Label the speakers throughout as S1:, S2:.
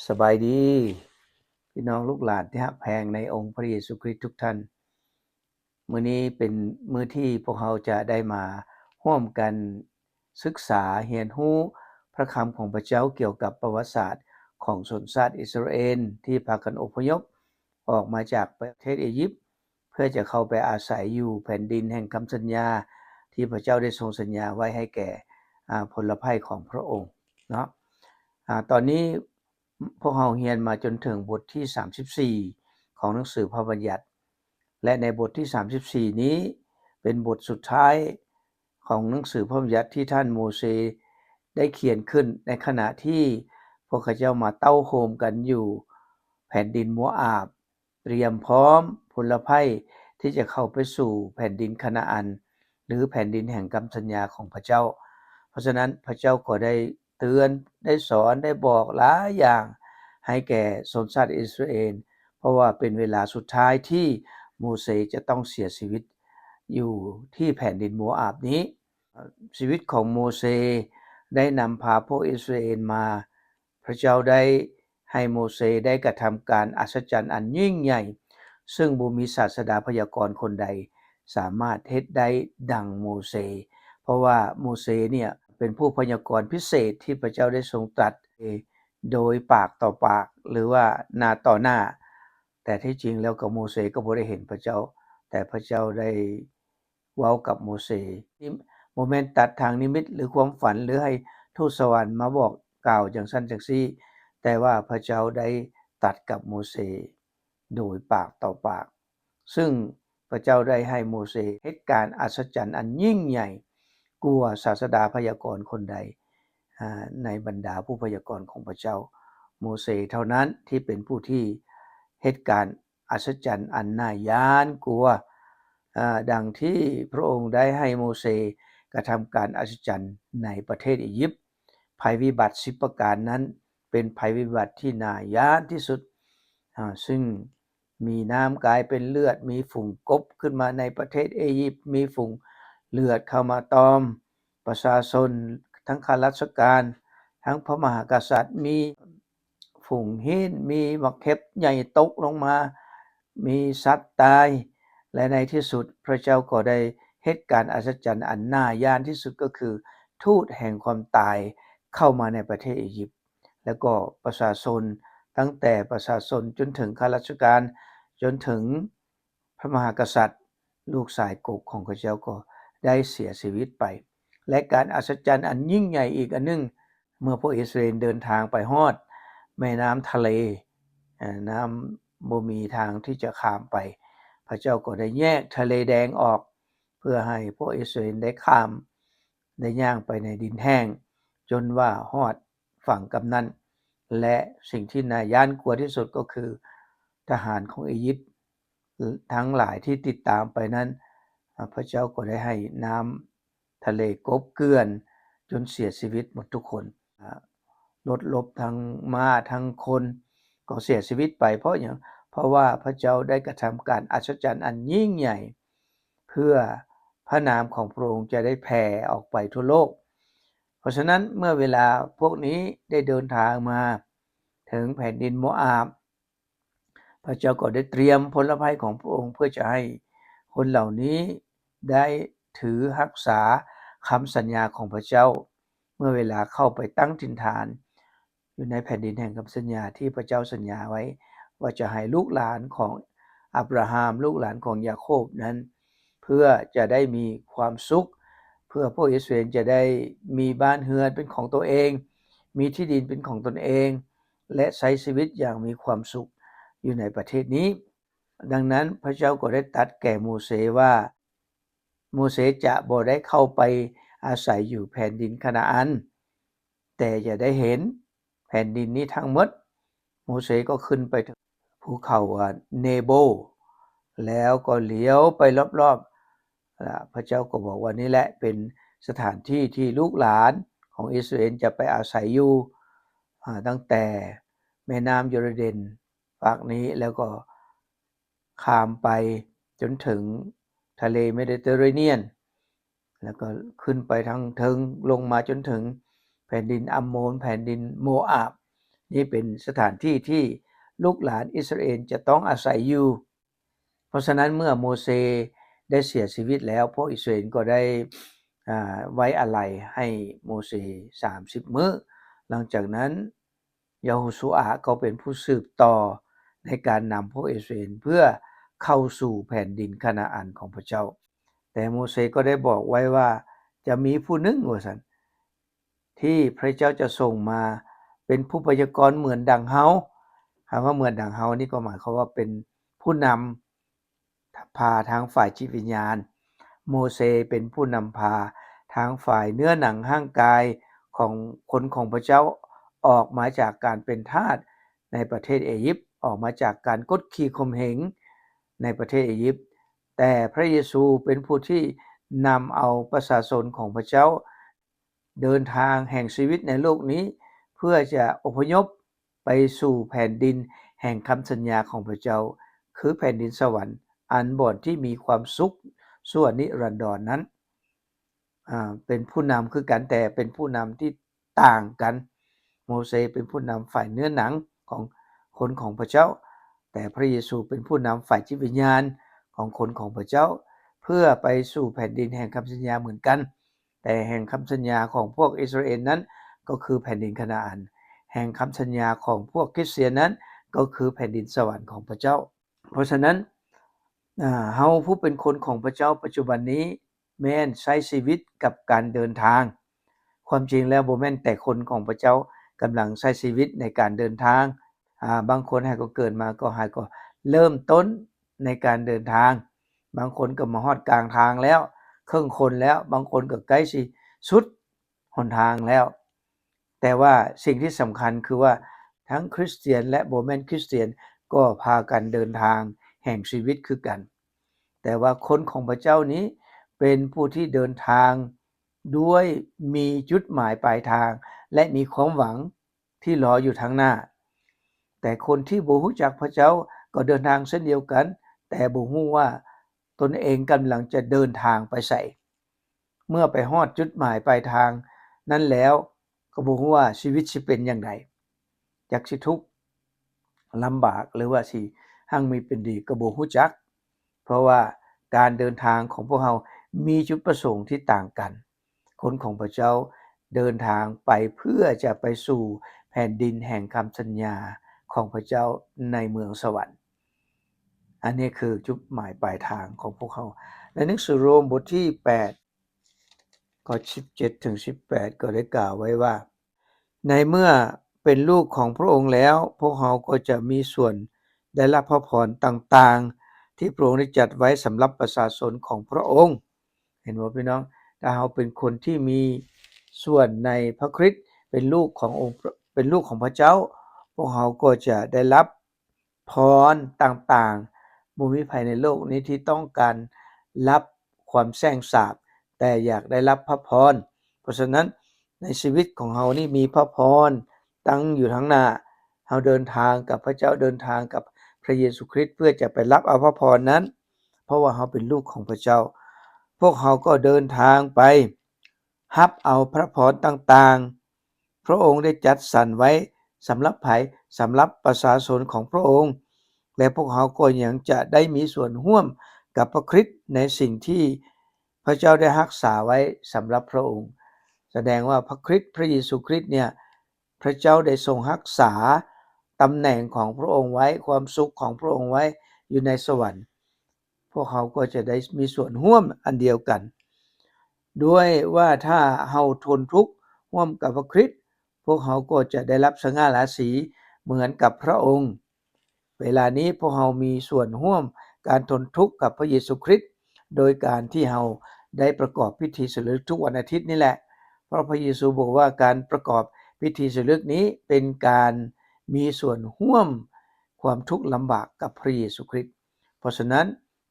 S1: สบายดีพี่น้องลูกหลานที่ฮักแพงในองค์พระเยซูคริสต์ทุกท่านมื้อนี้เป็นมื้อที่พวกเราจะได้มาร่วมกันศึกษาเรียนรู้พระคำของพระเจ้าเกี่ยวกับประวัติศาสตร์ของชนชาติอิสราเอลที่พากันอพยพออกมาจากประเทศอียิปต์เพื่อจะเข้าไปอาศัยอยู่แผ่นดินแห่งคำสัญญาที่พระเจ้าได้ทรงสัญญาไว้ให้แก่พลภัยของพระองค์เนาะตอนนี้พวกเราเรียนมาจนถึงบทที่34ของหนังสือพระบัญญัติและในบทที่34นี้เป็นบทสุดท้ายของหนังสือพระบัญญัติที่ท่านโมเสสได้เขียนขึ้นในขณะที่พวกเขาเจ้ามาเต้าโฮมกันอยู่แผ่นดินโมอาบเตรียมพร้อมพลภัยที่จะเข้าไปสู่แผ่นดินคานาอันหรือแผ่นดินแห่งคำสัญญาของพระเจ้าเพราะฉะนั้นพระเจ้าก็ได้เตือนได้สอนได้บอกหลายอย่างให้แก่ชนชาติอิสราเอลเพราะว่าเป็นเวลาสุดท้ายที่โมเสสจะต้องเสียชีวิตอยู่ที่แผ่นดินโมอาบนี้ชีวิตของโมเสสได้นำพาพวกอิสราเอลมาพระเจ้าได้ให้โมเสสได้กระทำการอัศจรรย์อันยิ่งใหญ่ซึ่งบ่มีศาสดาพยากรณ์คนใดสามารถเฮ็ดได้ดังโมเสสเพราะว่าโมเสสเนี่ยเป็นผู้พยากรณ์พิเศษที่พระเจ้าได้ทรงตรัสโดยปากต่อปากหรือว่าหน้าต่อหน้าแต่ที่จริงแล้วก็โมเสสก็บ่ได้เห็นพระเจ้าแต่พระเจ้าได้เว้ากับโมเสสบ่แม่นตัดทางนิมิตหรือความฝันหรือให้ทูตสวรรค์มาบอกกล่าวจังซั่นจังซี่แต่ว่าพระเจ้าได้ตรัสกับโมเสสโดยปากต่อปากซึ่งพระเจ้าได้ให้โมเสสเฮ็ดการอัศจรรย์อันยิ่งใหญ่กว่าศาสดาพยากรณ์คนใดในบรรดาผู้พยากรณ์ของพระเจ้าโมเสสเท่านั้นที่เป็นผู้ที่เฮ็ดการอัศจรรย์อันน่าย้านกลัวดังที่พระองค์ได้ให้โมเสสกระทำการอัศจรรย์ในประเทศอียิปต์ภัยวิบัติ10ประการนั้นเป็นภัยวิบัติที่น่าย้านที่สุดซึ่งมีน้ำกลายเป็นเลือดมีฝูงกบขึ้นมาในประเทศอียิปต์มีฝูงเลือดเข้ามาตอมประชาชนทั้งข้าราชการทั้งพระมหากษัตริย์มีฝูงหินมีบักเข็บใหญ่ตกลงมามีสัตว์ตายและในที่สุดพระเจ้าก็ได้เหตุการณ์อัศจรรย์อันน่าย้านที่สุดก็คือทูตแห่งความตายเข้ามาในประเทศอียิปต์แล้วก็ประชาชนตั้งแต่ประชาชนจนถึงข้าราชการจนถึงพระมหากษัตริย์ลูกสายกกของพระเจ้าก็ได้เสียชีวิตไปและการอัศจรรย์อันยิ่งใหญ่อีกอันนึงเมื่อพวกอิสราเอลเดินทางไปฮอดแม่น้ำทะเลน้ำบ่มีทางที่จะข้ามไปพระเจ้าก็ได้แยกทะเลแดงออกเพื่อให้พวกอิสราเอลได้ข้ามได้ย่างไปในดินแห้งจนว่าฮอดฝั่งกำนั้นและสิ่งที่น่าย้านกลัวที่สุดก็คือทหารของอียิปต์ทั้งหลายที่ติดตามไปนั้นพระเจ้าก็ได้ให้น้ำทะเลกบเกลื่อนจนเสียชีวิตหมดทุกคนรถรบทั้งม้าทั้งคนก็เสียชีวิตไปเพราะหยังเพราะว่าพระเจ้าได้กระทำการอัศจรรย์อันยิ่งใหญ่เพื่อพระนามของพระองค์จะได้แผ่ออกไปทั่วโลกเพราะฉะนั้นเมื่อเวลาพวกนี้ได้เดินทางมาถึงแผ่นดินโมอาบพระเจ้าก็ได้เตรียมผลภัยของพระองค์เพื่อจะให้คนเหล่านี้ได้ถือรักษาคำสัญญาของพระเจ้าเมื่อเวลาเข้าไปตั้งถิ่นฐานอยู่ในแผ่นดินแห่งคำสัญญาที่พระเจ้าสัญญาไว้ว่าจะให้ลูกหลานของอับราฮัมลูกหลานของยาโคบนั้นเพื่อจะได้มีความสุขเพื่อพวกอิสราเอลจะได้มีบ้านเรือนเป็นของตัวเองมีที่ดินเป็นของตนเองและใช้ชีวิตอย่างมีความสุขอยู่ในประเทศนี้ดังนั้นพระเจ้าก็ได้ตรัสแก่โมเสสว่าโมเสสจะบ่ได้เข้าไปอาศัยอยู่แผ่นดินคานาอันแต่จะได้เห็นแผ่นดินนี้ทั้งหมดโมเสสก็ขึ้นไปถึงภูเขาเนโบแล้วก็เลี้ยวไปรอบๆพระเจ้าก็บอกว่านี่แหละเป็นสถานที่ที่ลูกหลานของอิสราเอลจะไปอาศัยอยู่ตั้งแต่แม่น้ำยอร์แดนฝั่งนี้แล้วก็ข้ามไปจนถึงทะเลเมดิเตอร์เรเนียนแล้วก็ขึ้นไปทางเทิงลงมาจนถึงแผ่นดินอัมโมนแผ่นดินโมอาบ นี่เป็นสถานที่ที่ลูกหลานอิสราเอลจะต้องอาศัยอยู่เพราะฉะนั้นเมื่อโมเสสได้เสียชีวิตแล้วพวกอิสราเอลก็ได้ไว้อาลัยให้โมเสส30มื้อหลังจากนั้นยะโฮชูอาก็เป็นผู้สืบต่อในการนำพวกอิสราเอลเพื่อเข้าสู่แผ่นดินคานาอันของพระเจ้าแต่โมเสสก็ได้บอกไว้ว่าจะมีผู้หนึ่งว่าซั่นที่พระเจ้าจะส่งมาเป็นผู้พยากรณ์เหมือนดังเฮาคำว่าเหมือนดังเฮานี่ก็หมายความว่าเป็นผู้นำพาทางฝ่ายจิตวิญญาณโมเสสเป็นผู้นำพาทางฝ่ายเนื้อหนังร่างกายของคนของพระเจ้าออกมาจากการเป็นทาสในประเทศอียิปต์ออกมาจากการกดขี่ข่มเหงในประเทศอียิปต์แต่พระเยซูเป็นผู้ที่นำเอาประชาชนของพระเจ้าเดินทางแห่งชีวิตในโลกนี้เพื่อจะอพยพไปสู่แผ่นดินแห่งคำสัญญาของพระเจ้าคือแผ่นดินสวรรค์อันบ่อนที่มีความสุขชั่วนิรันดรนั้นเป็นผู้นำคือกันแต่เป็นผู้นำที่ต่างกันโมเสสเป็นผู้นำฝ่ายเนื้อหนังของคนของพระเจ้าแต่พระเยซูเป็นผู้นำฝ่ายจิตวิญญาณของคนของพระเจ้าเพื่อไปสู่แผ่นดินแห่งคำสัญญาเหมือนกันแต่แห่งคำสัญญาของพวกอิสราเอลนั้นก็คือแผ่นดินคานาอันแห่งคำสัญญาของพวกคริสเตียนนั้นก็คือแผ่นดินสวรรค์ของพระเจ้าเพราะฉะนั้นเฮาผู้เป็นคนของพระเจ้าปัจจุบันนี้แม้นใช้ชีวิตกับการเดินทางความจริงแล้วบ่แม่นแต่คนของพระเจ้ากำลังใช้ชีวิตในการเดินทางบางคนก็เกิดมาก็เริ่มต้นในการเดินทางบางคนก็มาฮอดกลางทางแล้วครึ่งคนแล้วบางคนก็ใกล้สิสุดหนทางแล้วแต่ว่าสิ่งที่สำคัญคือว่าทั้งคริสเตียนและบ่แม่นคริสเตียนก็พากันเดินทางแห่งชีวิตคือกันแต่ว่าคนของพระเจ้านี้เป็นผู้ที่เดินทางด้วยมีจุดหมายปลายทางและมีความหวังที่รออยู่ทางหน้าแต่คนที่บ่รู้จักพระเจ้าก็เดินทางเช่นเดียวกันแต่บ่รู้ว่าตนเองกำลังจะเดินทางไปไสเมื่อไปฮอดจุดหมายปลายทางนั้นแล้วก็บ่รู้ว่าชีวิตสิเป็นจังไดจักสิทุกข์ลำบากหรือว่าสิหั่งมีเป็นดีก็บ่รู้จักเพราะว่าการเดินทางของพวกเรามีจุดประสงค์ที่ต่างกันคนของพระเจ้าเดินทางไปเพื่อจะไปสู่แผ่นดินแห่งคำสัญญาของพระเจ้าในเมืองสวรรค์อันนี้คือจุดหมายปลายทางของพวกเขาในหนังสือโรมบทที่8ข้อ17ถึง18ก็ได้กล่าวไว้ว่าในเมื่อเป็นลูกของพระองค์แล้วพวกเราก็จะมีส่วนได้รับพระพรต่างๆที่พระองค์ได้จัดไว้สำหรับประชาชนของพระองค์เห็นบ่พี่น้องถ้าเราเป็นคนที่มีส่วนในพระคริสต์เป็นลูกขององค์เป็นลูกของพระเจ้าพวกเราก็จะได้รับพรต่างๆบ่มีไผในโลกนี้ที่ต้องการรับความแซงสาบแต่อยากได้รับพระพรเพราะฉะนั้นในชีวิตของเรานี่มีพระพรตั้งอยู่ทั้งหน้าเราเดินทางกับพระเจ้าเดินทางกับพระเยซูคริสต์เพื่อจะไปรับเอาพระพรนั้นเพราะว่าเราเป็นลูกของพระเจ้าพวกเราก็เดินทางไปรับเอาพระพรต่างๆพระองค์ได้จัดสรรไว้สำหรับไผสำหรับประชาชนของพระองค์และพวกเราก็ยังจะได้มีส่วนร่วมกับพระคริสต์ในสิ่งที่พระเจ้าได้รักษาไว้สำหรับพระองค์แสดงว่าพระคริสต์พระเยซูคริสต์เนี่ยพระเจ้าได้ทรงรักษาตำแหน่งของพระองค์ไว้ความสุขของพระองค์ไว้อยู่ในสวรรค์พวกเขาก็จะได้มีส่วนร่วมอันเดียวกันด้วยว่าถ้าเฮาทนทุกข์ร่วมกับพระคริสต์พวกเขาก็จะได้รับสง่าราศีเหมือนกับพระองค์เวลานี้พวกเรามีส่วนร่วมการทนทุกข์กับพระเยซูคริสต์โดยการที่เราได้ประกอบพิธีสฤกษ์ทุกวันอาทิตย์นี่แหละเพราะพระเยซูบอกว่าการประกอบพิธีสฤกษ์นี้เป็นการมีส่วนร่วมความทุกข์ลำบากกับพระเยซูคริสต์เพราะฉะนั้น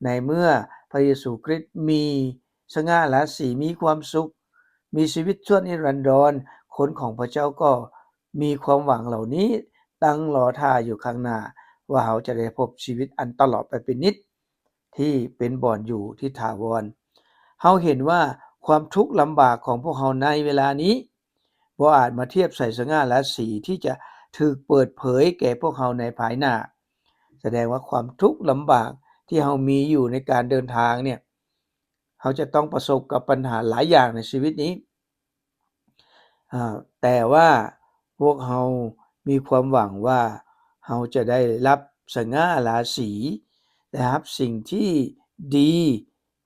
S1: ในเมื่อพระเยซูคริสต์มีสง่าราศีมีความสุขมีชีวิตชั่วนิรันดรคนของพระเจ้าก็มีความหวังเหล่านี้ตั้งรอท่าอยู่ข้างหน้าว่าเขาจะได้พบชีวิตอันตลอดไปเป็นนิจที่เป็นบ่อนอยู่ที่ถาวรเขาเห็นว่าความทุกข์ลำบากของพวกเขาในเวลานี้บ่อาจมาเทียบใส่สง่าราศีที่จะ ถูกเปิดเผยแก่พวกเราในภายหน้าแสดงว่าความทุกข์ลำบากที่เรามีอยู่ในการเดินทางเนี่ยเราจะต้องประสบกับปัญหาหลายอย่างในชีวิตนี้แต่ว่าพวกเรามีความหวังว่าเราจะได้รับสง่าราศีนะครับสิ่งที่ดี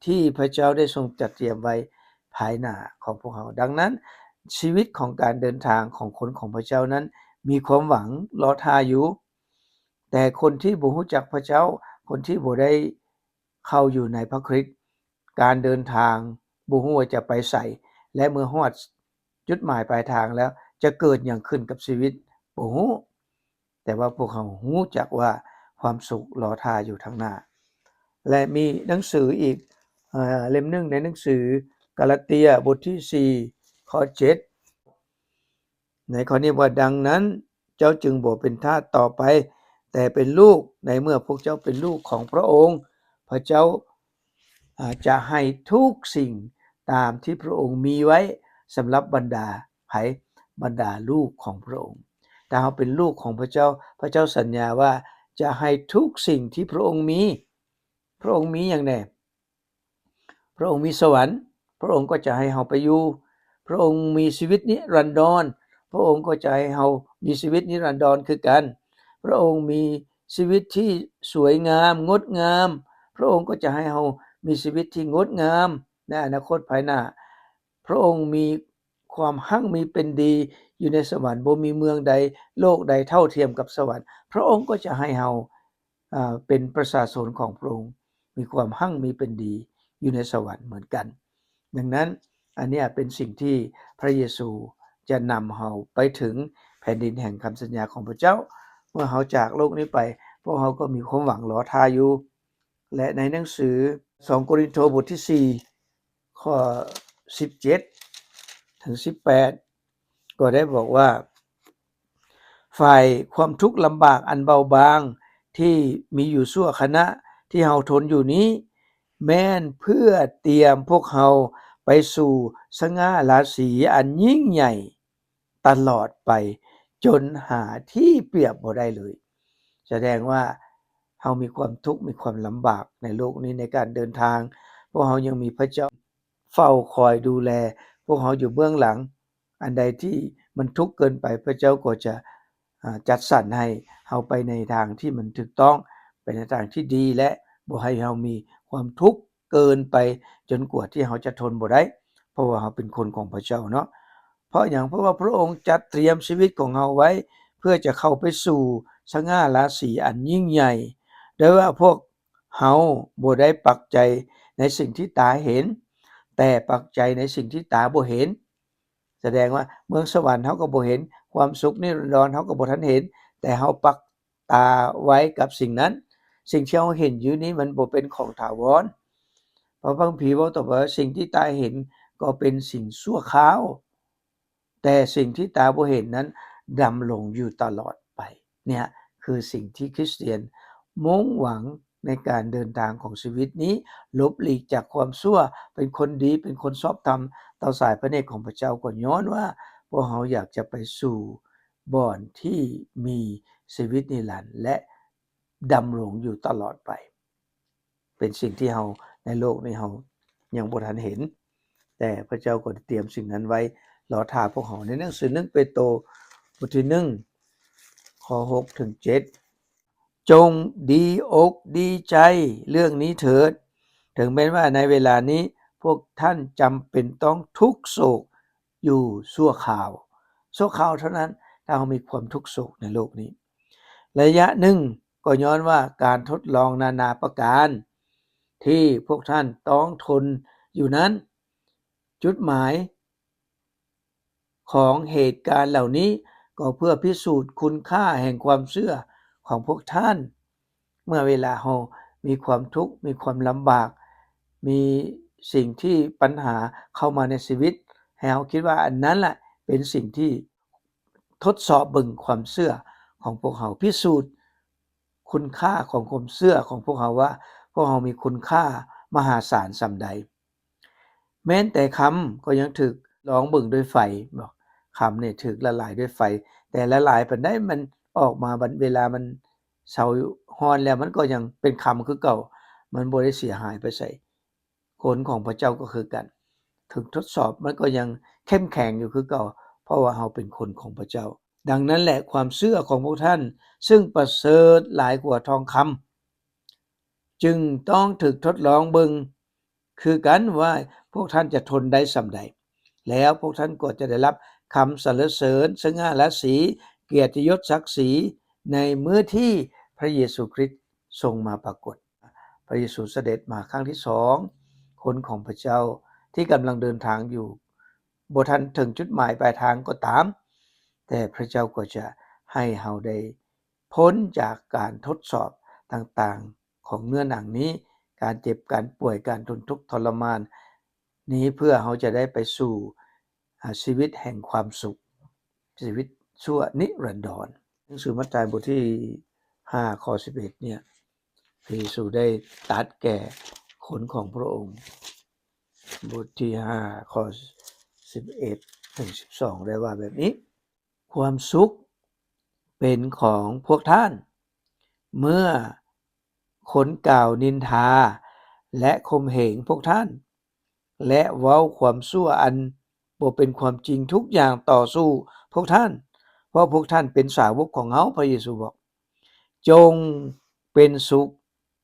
S1: ที่พระเจ้าได้ทรงจัดเตรียมไว้ภายหน้าของพวกเราดังนั้นชีวิตของการเดินทางของคนของพระเจ้านั้นมีความหวังรอท่าอยู่แต่คนที่บ่รู้จักพระเจ้าคนที่บ่ได้เข้าอยู่ในพระคริสต์การเดินทางบ่รู้ว่าจะไปไสและเมื่อฮอดจุดหมายปลายทางแล้วจะเกิดหยังขึ้นกับชีวิตบ่รู้แต่ว่าพวกเรารู้จักว่าความสุขรอท่าอยู่ทางหน้าและมีหนังสืออีกเล่มนึงในหนังสือกาลาเตียบทที่4ข้อ7ในข้อนี้ว่าดังนั้นเจ้าจึงบ่เป็นทาสต่อไปแต่เป็นลูกในเมื่อพวกเจ้าเป็นลูกของพระองค์พระเจ้าจะให้ทุกสิ่งตามที่พระองค์มีไว้สำหรับบรรดาบรรดาลูกของพระองค์ถ้าเราเป็นลูกของพระเจ้าพระเจ้าสัญญาว่าจะให้ทุกสิ่งที่พระองค์มีพระองค์มีอย่างแน่พระองค์มีสวรรค์พระองค์ก็จะให้เราไปอยู่พระองค์มีชีวิตนิรันดรพระองค์ก็จะให้เรามีชีวิตนิรันดรคือกันพระองค์มีชีวิตที่สวยงามงดงามพระองค์ก็จะให้เรามีชีวิตที่งดงามในอนาคตภายหน้าพระองค์มีความหั่งมีเป็นดีอยู่ในสวรรค์บ่มีเมืองใดโลกใดเท่าเทียมกับสวรรค์พระองค์ก็จะให้เราเป็นประชาชนของพระองค์มีความหั่งมีเป็นดีอยู่ในสวรรค์เหมือนกันดังนั้นอันนี้เป็นสิ่งที่พระเยซูจะนำเราไปถึงแผ่นดินแห่งคำสัญญาของพระเจ้าเมื่อเราจากโลกนี้ไปพวกเราก็มีความหวังรอท่าอยู่และในหนังสือ2โครินธ์บทที่4ข้อ17ถึง18ก็ได้บอกว่าฝ่ายความทุกข์ลำบากอันเบาบางที่มีอยู่ชั่วขณะที่เราทนอยู่นี้แม้นเพื่อเตรียมพวกเราไปสู่สง่าราศีอันยิ่งใหญ่ตลอดไปจนหาที่เปรียบบ่ได้เลยแสดงว่าเรามีความทุกข์มีความลำบากในโลกนี้ในการเดินทางพวกเรายังมีพระเจ้าเฝ้าคอยดูแลพวกเราอยู่เบื้องหลังอันใดที่มันทุกข์เกินไปพระเจ้าก็จะจัดสรรให้เราไปในทางที่มันถูกต้องไปในทางที่ดีและบ่ให้เรามีความทุกข์เกินไปจนกว่าที่เราจะทนบ่ได้เพราะว่าเราเป็นคนของพระเจ้าเนาะเพราะอย่างเพราะว่าพระองค์จัดเตรียมชีวิตของเราไว้เพื่อจะเข้าไปสู่สง่าราศีอันยิ่งใหญ่โดยว่าพวกเราบ่ได้ปักใจในสิ่งที่ตาเห็นแต่ปักใจในสิ่งที่ตาบ่เห็นแสดงว่าเมืองสวรรค์เฮาก็บ่เห็นความสุขนิรันดรเฮาก็บ่ทันเห็นแต่เฮาปักตาไว้กับสิ่งนั้นสิ่งที่เฮาเห็นอยู่นี้มันบ่เป็นของถาวรเพราะพระคัมภีร์เว้าต่อว่าสิ่งที่ตาเห็นก็เป็นสิ่งชั่วคราวแต่สิ่งที่ตาบ่เห็นนั้นดำรงอยู่ตลอดไปเนี่ยคือสิ่งที่คริสเตียนมุ่งหวังในการเดินทางของชีวิตนี้หลบหลีกจากความชั่วเป็นคนดีเป็นคนชอบธรรมต่อสายพระเนตรของพระเจ้าก็ย้อนว่าพวกเราอยากจะไปสู่บ่อนที่มีชีวิตนิรันดร์และดำรงอยู่ตลอดไปเป็นสิ่งที่เราในโลกนี้เรายังบ่ทันเห็นแต่พระเจ้าก็เตรียมสิ่งนั้นไว้รอท่าพวกเราในหนังสือ1เปโตรบทที่1ข้อ6ถึง7จงดีอกดีใจเรื่องนี้เถิดถึงแม้ว่าในเวลานี้พวกท่านจำเป็นต้องทุกข์โศกอยู่ชั่วคราวเท่านั้นถ้าเรามีความทุกข์โศกในโลกนี้ระยะหนึ่งก็ย้อนว่าการทดลองนานาประการที่พวกท่านต้องทนอยู่นั้นจุดหมายของเหตุการณ์เหล่านี้ก็เพื่อพิสูจน์คุณค่าแห่งความเชื่อของพวกท่านเมื่อเวลาเรามีความทุกข์มีความลำบากมีสิ่งที่ปัญหาเข้ามาในชีวิตให้เราคิดว่าอันนั้นแหละเป็นสิ่งที่ทดสอบเบิ่งความเชื่อของพวกเราพิสูจน์คุณค่าของความเชื่อของพวกเราว่าพวกเรามีคุณค่ามหาศาลส่ำใดแม้แต่คำก็ยังถูกลองเบิ่งด้วยไฟบอกคำนี่ถูกละลายด้วยไฟ แต่ละหลายปานใดมันออกมาบัดเวลามันเซาร้อนแล้วมันก็ยังเป็นคำคือเก่ามันบ่ได้เสียหายไปไสคนของพระเจ้าก็คือกันถึงทดสอบมันก็ยังเข้มแข็งอยู่คือเก่าเพราะว่าเราเป็นคนของพระเจ้าดังนั้นแหละความเชื่อของพวกท่านซึ่งประเสริฐหลายกว่าทองคำจึงต้องถูกทดลองเบิ่งคือกันว่าพวกท่านจะทนได้ส่ำใดแล้วพวกท่านก็จะได้รับคำสรรเสริญสง่าราศีเกียรติยศศักดิ์ศรีในมื้อที่พระเยซูคริสต์ทรงมาปรากฏพระเยซูเสด็จมาครั้งที่2คนของพระเจ้าที่กำลังเดินทางอยู่บ่ทันถึงจุดหมายปลายทางก็ตามแต่พระเจ้าก็จะให้เฮาได้พ้นจากการทดสอบต่างๆของเนื้อหนังนี้การเจ็บการป่วยการทนทุกข์ทรมานนี้เพื่อเฮาจะได้ไปสู่ชีวิตแห่งความสุขชีวิตชั่วนิรันดรหนังสือมัทธิวบทที่5ข้อ11เนี่ยพระเยซูได้ตรัสแก่คนของพระองค์บทที่5ข้อ11ถึง12ได้ว่าแบบนี้ความสุขเป็นของพวกท่านเมื่อคนกล่าวนินทาและข่มเหงพวกท่านและเว้าความชั่วอันบ่เป็นความจริงทุกอย่างต่อสู้พวกท่านเพราะพวกท่านเป็นสาวกของเฮาพระเยซูบอกจงเป็นสุข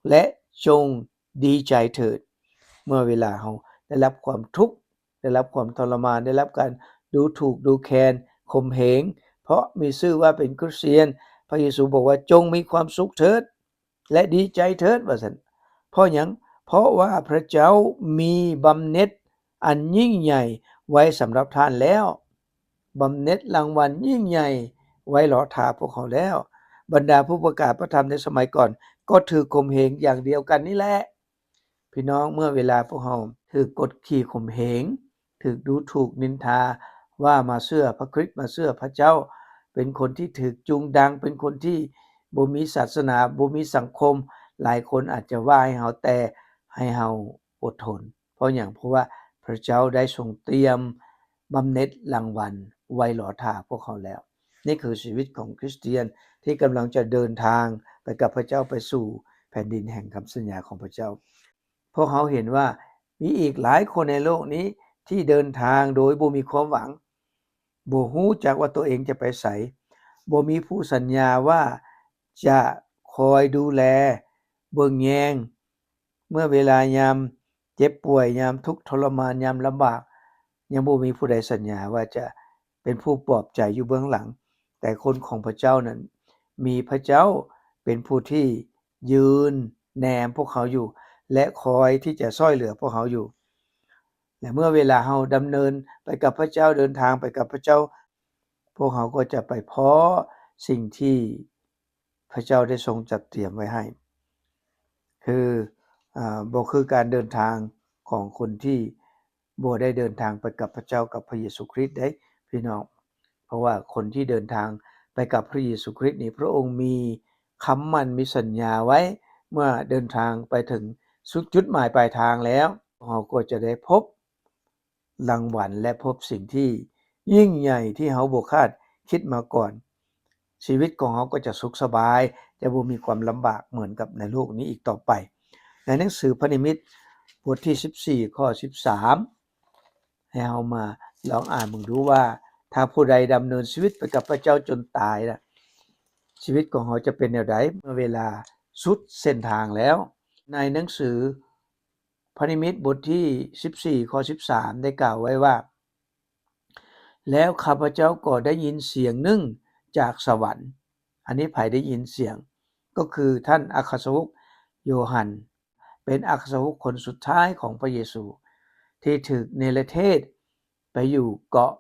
S1: และจงดีใจเถิดเมื่อเวลาเฮาได้รับความทุกข์ได้รับความทรมานได้รับการดูถูกดูแคลนข่มเหงเพราะมีชื่อว่าเป็นคริสเตียนพระเยซูบอกว่าจงมีความสุขเถิดและดีใจเถิดว่าซั่นเพราะหยังเพราะว่าพระเจ้ามีบำเหน็จอันยิ่งใหญ่ไว้สำหรับท่านแล้วบำเหน็จรางวัลยิ่งใหญ่ไว้รอท่าพวกเขาแล้วบรรดาผู้ประกาศพระธรรมในสมัยก่อนก็ถูกข่มเหงอย่างเดียวกันนี่แหละพี่น้องเมื่อเวลาพวกเราถูกกดขี่ข่มเหงถูกดูถูกนินทาว่ามาเชื่อพระคริสต์มาเชื่อพระเจ้าเป็นคนที่ถูกจูงดังเป็นคนที่บ่มีศาสนาบ่มีสังคมหลายคนอาจจะว่าให้เฮาแต่ให้เฮาอดทนเพราะหยังเพราะว่าพระเจ้าได้ทรงเตรียมบำเหน็จรางวัลไว้รอท่าพวกเขาแล้วนี่คือชีวิตของคริสเตียนที่กำลังจะเดินทางไปกับพระเจ้าไปสู่แผ่นดินแห่งคำสัญญาของพระเจ้าพวกเขาเห็นว่ามีอีกหลายคนในโลกนี้ที่เดินทางโดยบ่มีความหวังบ่ฮู้จักว่าตัวเองจะไปไสบ่มีผู้สัญญาว่าจะคอยดูแลเบิ่งแยงเมื่อเวลายามเจ็บป่วยยามทุกข์ทรมานยามลำบากยังบ่มีผู้ใดสัญญาว่าจะเป็นผู้ปลอบใจอยู่เบื้องหลังแต่คนของพระเจ้านั้นมีพระเจ้าเป็นผู้ที่ยืนแนมพวกเขาอยู่และคอยที่จะช่วยเหลือพวกเขาอยู่และเมื่อเวลาเราดำเนินไปกับพระเจ้าเดินทางไปกับพระเจ้าพวกเขาก็จะไปพบสิ่งที่พระเจ้าได้ทรงจัดเตรียมไว้ให้คือบ่คือการเดินทางของคนที่บ่ได้เดินทางไปกับพระเจ้ากับพระเยซูคริสต์ได้พี่น้องเพราะว่าคนที่เดินทางไปกับพระเยซูคริสต์นี่พระองค์มีคำมั่นมีสัญญาไว้เมื่อเดินทางไปถึงจุดหมายปลายทางแล้วเราก็จะได้พบรางวัลและพบสิ่งที่ยิ่งใหญ่ที่เราบ่คาดคิดมาก่อนชีวิตของเราก็จะสุขสบายจะบ่มีความลำบากเหมือนกับในโลกนี้อีกต่อไปในหนังสือพระนิมิตบทที่14ข้อ13ให้เรามาลองอ่านดูว่าถ้าผู้ใดดำเนินชีวิตไปกับพระเจ้าจนตายน่ะชีวิตของเขาจะเป็นแนวใดเมื่อเวลาสุดเส้นทางแล้วในหนังสือพระนิมิตบทที่14ข้อ13ได้กล่าวไว้ว่าแล้วข้าพเจ้าก็ได้ยินเสียงหนึ่งจากสวรรค์อันนี้ไผได้ยินเสียงก็คือท่านอัครสาวกโยฮันเป็นอัครสาวกคนสุดท้ายของพระเยซูที่ถูกเนรเทศไปอยู่เกาะ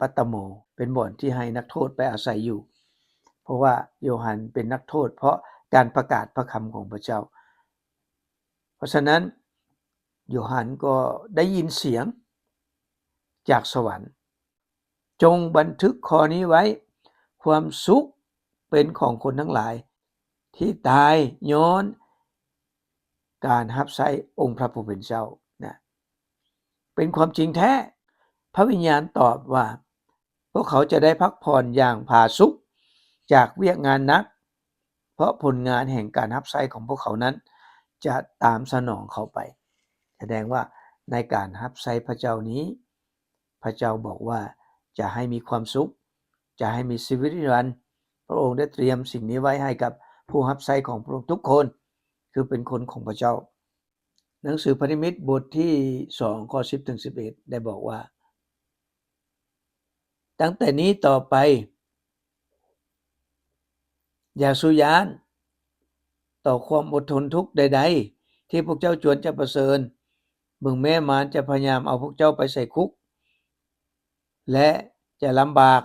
S1: ปัตตโมเป็นบ่อนที่ให้นักโทษไปอาศัยอยู่เพราะว่าโยฮันเป็นนักโทษเพราะการประกาศพระคำของพระเจ้าเพราะฉะนั้นโยฮันก็ได้ยินเสียงจากสวรรค์จงบันทึกข้อนี้ไว้ความสุขเป็นของคนทั้งหลายที่ตายย้อนการรับใช้องค์พระผู้เป็นเจ้านะเป็นความจริงแท้พระวิญญาณตอบว่าพวกเขาจะได้พักผ่อนอย่างผาสุก จากเวียกงานนักเพราะผลงานแห่งการรับใช้ของพวกเขานั้นจะตามสนองเขาไปแสดงว่าในการรับใช้พระเจ้านี้พระเจ้าบอกว่าจะให้มีความสุขจะให้มีชีวิตนิรันดร์พระองค์ได้เตรียมสิ่งนี้ไว้ให้กับผู้รับใช้ของพระองค์ทุกคนคือเป็นคนของพระเจ้าหนังสือพระนิมิตบทที่2ข้อ10ถึง11ได้บอกว่าตั้งแต่นี้ต่อไปอย่าสุยานต่อความอดทนทุกข์ใดๆที่พวกเจ้าจวนจะประเสริญเบิ่งแม้มารจะพยายามเอาพวกเจ้าไปใส่คุกและจะลำบาก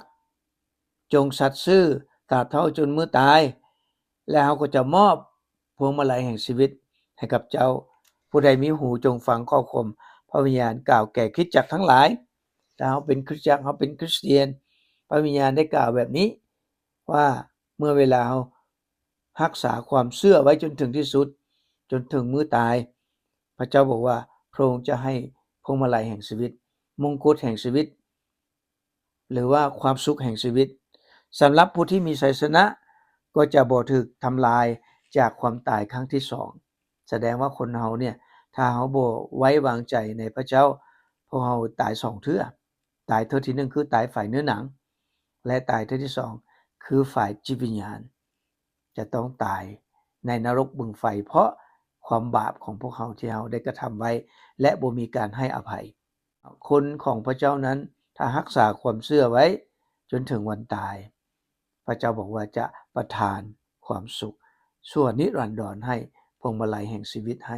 S1: จงสัตย์ซื่อตราบเท่าจนมื้อตายและเราก็จะมอบพวงมาลัยแห่งชีวิตให้กับเจ้าผู้ใดมีหูจงฟังข้อความพระวิญญาณกล่าวแก่คริสตจักรทั้งหลายถ้าเราเป็นคริสตจักรเราเป็นคริสเตียนพระวิญญาณได้กล่าวแบบนี้ว่าเมื่อเวลาเรารักษาความเชื่อไว้จนถึงที่สุดจนถึงมื้อตายพระเจ้าบอกว่าพระองค์จะให้พวงมาลัยแห่งชีวิตมงกุฎแห่งชีวิตหรือว่าความสุขแห่งชีวิตสำหรับผู้ที่มีชัยชนะก็จะบ่ถูกทำลายจากความตายครั้งที่2แสดงว่าคนเฮาเนี่ยถ้าเฮาบ่ไว้วางใจในพระเจ้าพวกเฮาตาย2เทื่อตายเทื่อที่1คือตายฝ่ายเนื้อหนังและตายเทื่อที่2คือฝ่ายจิตวิญญาณจะต้องตายในนรกบึงไฟเพราะความบาปของพวกเฮาที่เฮาได้กระทำไว้และบ่มีการให้อภัยคนของพระเจ้านั้นถ้ารักษาความเชื่อไว้จนถึงวันตายพระเจ้าบอกว่าจะประทานความสุขชั่วนิรันดรให้พวงมาลัยแห่งชีวิตให้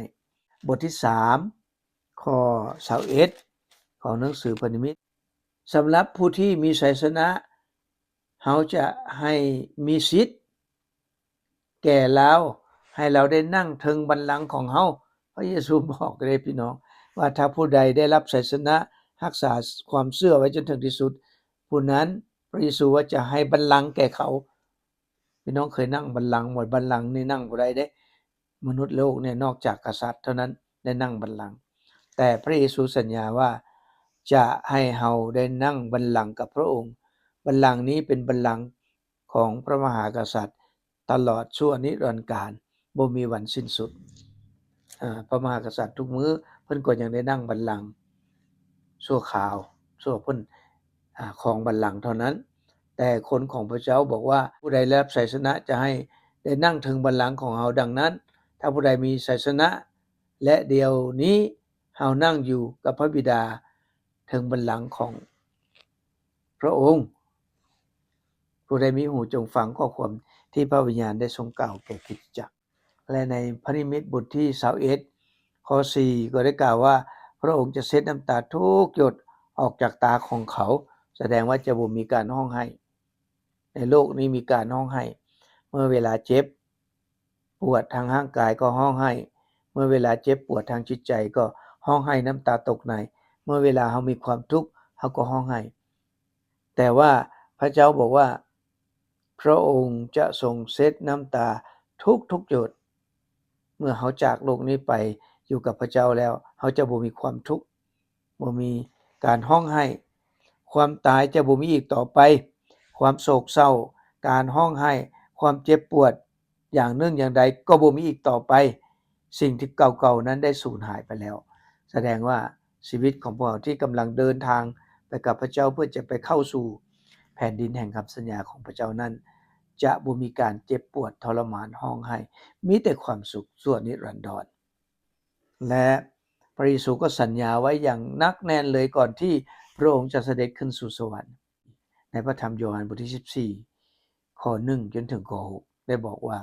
S1: บทที่3ข้อ21ของหนังสือพระนิมิตสำหรับผู้ที่มีชัยชนะเฮาจะให้มีสิทธิ์แก่เราให้เราได้นั่งเทิงบัลลังก์ของเฮาพระเยซูบอกเลยพี่น้องว่าถ้าผู้ใดได้รับชัยชนะรักษาความเชื่อไว้จนถึงที่สุดผู้นั้นพระเยซูว่าจะให้บัลลังก์แก่เขาพี่น้องเคยนั่งบัลลังก์บ่บัลลังก์นี่นั่งบ่ได้เด้มนุษย์โลกเนี่ยนอกจากกษัตริย์เท่านั้นได้นั่งบัลลังก์แต่พระเยซูสัญญาว่าจะให้เฮาได้นั่งบัลลังก์กับพระองค์บัลลังก์นี้เป็นบัลลังก์ของพระมหากษัตริย์ตลอดชั่วนิรันดร์กาลบ่มีวันสิ้นสุดพระมหากษัตริย์ทุกมื้อเพิ่นก็ยังได้นั่งบัลลังก์ชั่วคราวชั่วเพิ่นของบัลลังก์เท่านั้นแต่คนของพระเจ้าบอกว่าผู้ใดรับชัยชนะจะให้ได้นั่งถึงบัลลังก์ของเฮาดังนั้นถ้าผู้ใดมีชัยชนะและเดี๋ยวนี้เฮานั่งอยู่กับพระบิดาถึงบัลลังก์ของพระองค์ผู้ใดมีหูจงฟังข้อความที่พระวิญญาณได้ทรงกล่าวแก่คริสตจักรและในพระนิมิตบทที่21ข้อ4ก็ได้กล่าวว่าพระองค์จะเช็ดน้ำตาทุกหยดออกจากตาของเขาแสดงว่าจะบ่มีการร้องไห้ในโลกนี้มีการร้องไห้เมื่อเวลาเจ็บปวดทางร่างกายก็ร้องไห้เมื่อเวลาเจ็บปวดทางจิตใจก็ร้องไห้น้ำตาตกในเมื่อเวลาเฮามีความทุกข์เฮาก็ร้องไห้แต่ว่าพระเจ้าบอกว่าพระองค์จะทรงเช็ดน้ำตาทุกๆหยดเมื่อเฮาจากโลกนี้ไปอยู่กับพระเจ้าแล้วเฮาจะบ่มีความทุกข์บ่มีการร้องไห้ความตายจะบ่มีอีกต่อไปความโศกเศร้าการร้องไห้ความเจ็บปวดอย่างหนึ่งอย่างใดก็บ่มีอีกต่อไปสิ่งที่เก่าๆนั้นได้สูญหายไปแล้วแสดงว่าชีวิตของพวกเราที่กำลังเดินทางไปกับพระเจ้าเพื่อจะไปเข้าสู่แผ่นดินแห่งคำสัญญาของพระเจ้านั้นจะบ่มีการเจ็บปวดทรมานร้องไห้มีแต่ความสุขชั่วนิรันดรและพระเยซูก็สัญญาไว้อย่างนักแน่นเลยก่อนที่พระองค์จะเสด็จขึ้นสู่สวรรค์ในพระธรรมโยฮันบทที่14ข้อ1จนถึงข้อ6ได้บอกว่า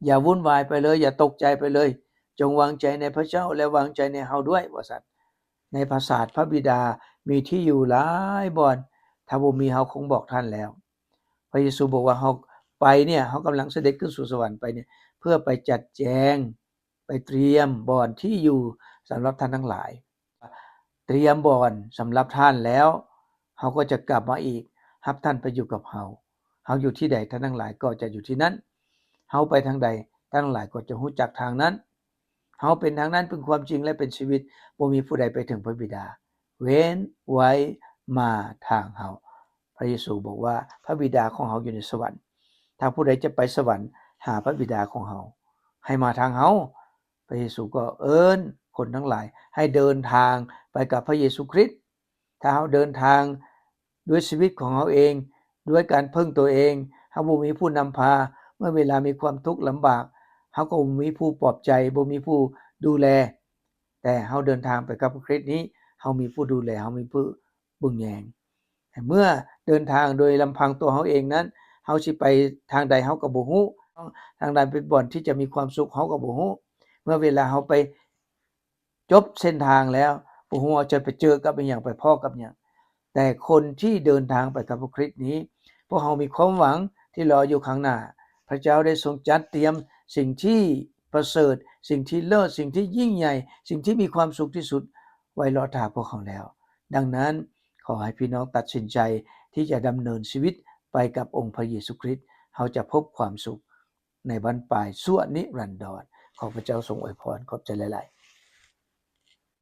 S1: อย่าวุ่นวายไปเลยอย่าตกใจไปเลยจงวางใจในพระเจ้าและวางใจในเฮาด้วยว่าซั่นในปราสาทพระบิดามีที่อยู่หลายบ่อนถ้าบ่มีเฮาคงบอกท่านแล้วพระเยซูบอกว่าเฮาไปเนี่ยเฮากำลังเสด็จขึ้นสู่สวรรค์ไปเนี่ยเพื่อไปจัดแจงไปเตรียมบ่อนที่อยู่สำหรับท่านทั้งหลายเตรียมบ่อนสำหรับท่านแล้วเฮาก็จะกลับมาอีกรับท่านไปอยู่กับเฮาอยู่ที่ใดท่านทั้งหลายก็จะอยู่ที่นั้นเฮาไปทางใดท่านทั้งหลายก็จะรู้จักทางนั้นเฮาเป็นทางนั้นเป็นความจริงและเป็นชีวิตบ่มีผู้ใดไปถึงพระบิดาเว้นไว้มาทางเฮา พระเยซูบอกว่าพระบิดาของเฮาอยู่ในสวรรค์ถ้าผู้ใดจะไปสวรรค์หาพระบิดาของเฮาให้มาทางเฮาพระเยซูก็เอิ้นคนทั้งหลายให้เดินทางไปกับพระเยซูคริสต์ถ้าเฮาเดินทางด้วยชีวิตของเฮาเองด้วยการพึ่งตัวเองเฮาบ่มีผู้นำพาเมื่อเวลามีความทุกข์ลำบากเฮาก็บ่มีผู้ปลอบใจบ่มีผู้ดูแลแต่เฮาเดินทางไปกับพระคริสต์นี้เฮามีผู้ดูแลเฮามีผู้เบิ่งแยงเมื่อเดินทางโดยลำพังตัวเฮาเองนั้นเฮาสิไปทางใดเฮาก็บ่ฮู้ทางใดเป็นบ่อนที่จะมีความสุขเฮาก็บ่ฮู้เมื่อเวลาเฮาไปจบเส้นทางแล้วบ่ฮู้ว่าจะไปเจอกับอิหยังไปพ้อกับหยังแต่คนที่เดินทางไปกับพระคริสต์นี้พวกเฮามีความหวังที่รออยู่ข้างหน้าพระเจ้าได้ทรงจัดเตรียมสิ่งที่ประเสริฐสิ่งที่เลิศสิ่งที่ยิ่งใหญ่สิ่งที่มีความสุขที่สุดไว้รอท่าพวกเขาแล้วดังนั้นขอให้พี่น้องตัดสินใจที่จะดำเนินชีวิตไปกับองค์พระเยซูคริสต์เฮาจะพบความสุขในบรรปลายชั่วนิรันดรขอพระเจ้าทรงอวยพรขอบใจหลายๆ